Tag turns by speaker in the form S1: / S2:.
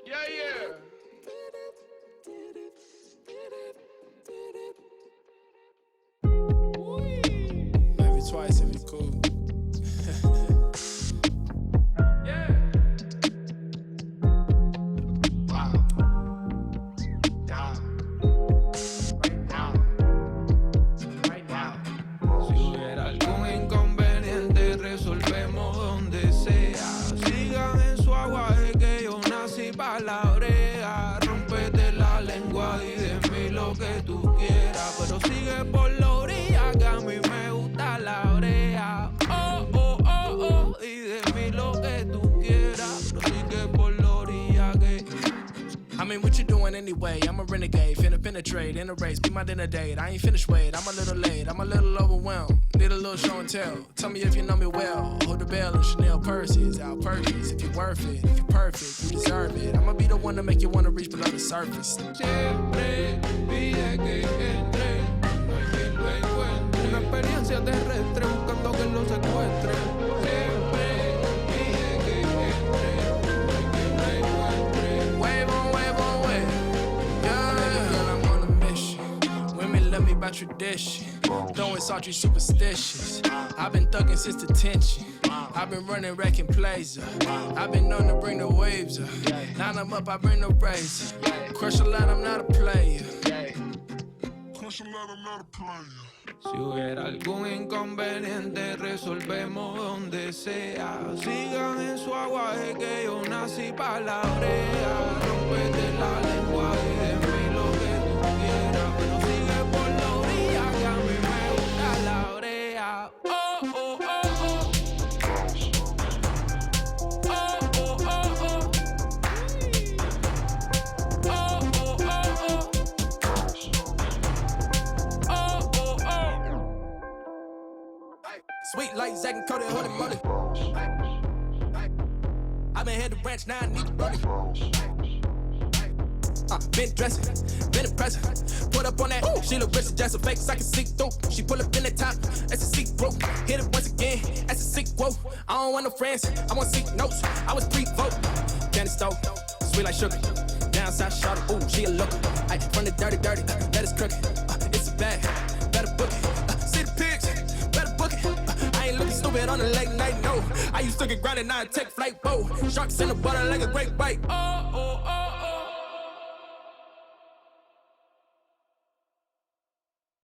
S1: Yeah, yeah.
S2: Maybe twice if you cool.
S1: Yeah. Wow. Down. Right now. Right now.
S3: Si hubiera algún inconveniente, resolvemos donde sea. Sigan en su aguaje que yo nací pa' la brea. Rómpete la lengua y de mí lo que tú quieras. Pero sigue por la orilla que a mí me gusta la brea. Oh, oh, oh, oh, y de mí lo que tú quieras. Pero sigue por la orilla que...
S2: I mean, what you doing anyway? I'm a renegade, finna penetrate in a race, be my dinner date. I ain't finished, wait, I'm a little late, I'm a little overwhelmed. Need a little show and tell. Tell me if you know me well. Hold the bell and Chanel purses, out purchase. If you're worth it, if you're perfect, you deserve it. I'ma be the one to make you wanna reach below the surface.
S3: Siempre pide que entre, no hay quien lo encuentre. Una experiencia terrestre buscando que lo secuestre. Siempre pide que entre, no hay quien lo encuentre.
S2: Wave on wave, yeah. Girl, I'm on a mission. Women love me by tradition. Throwing sultry superstitious. I've been thugging since detention. I've been running, wrecking plays up. I've been known to bring the waves up. Line them up, I bring the rays up. Crush a lot, I'm not a player.
S1: Crush a lot, I'm not a player.
S3: Si hubiera algún inconveniente, resolvemos donde sea. Sigan en su aguaje que yo nací pa' la brea. Rómpete la lengua y de mí lo que tú quieras. Pero sigue por la orilla que a mí me gusta la brea. Oh, oh, oh, oh. Oh, oh, oh, oh. Oh, oh, oh, oh.
S2: Sweet like Zack and Cody, holy moly. I've been here to branch, now I need to roll it. Been dressing, been impressive. Put up on that, she look rich, just a fake, I can see through. She pull up in the top, that's a see-through. Hit it once again, that's a sequel. I don't want no friends, I want seek notes. I was pre-vote, candy stove, sweet like sugar. Down south, shot it, ooh, she a looker. From the dirty, let us crook it. It's a bag, better book it. See the pigs, better book it. I ain't looking stupid on the late night, no. I used to get grounded, now I take flight, whoa. Sharks in the water like a great white. Oh, oh, oh.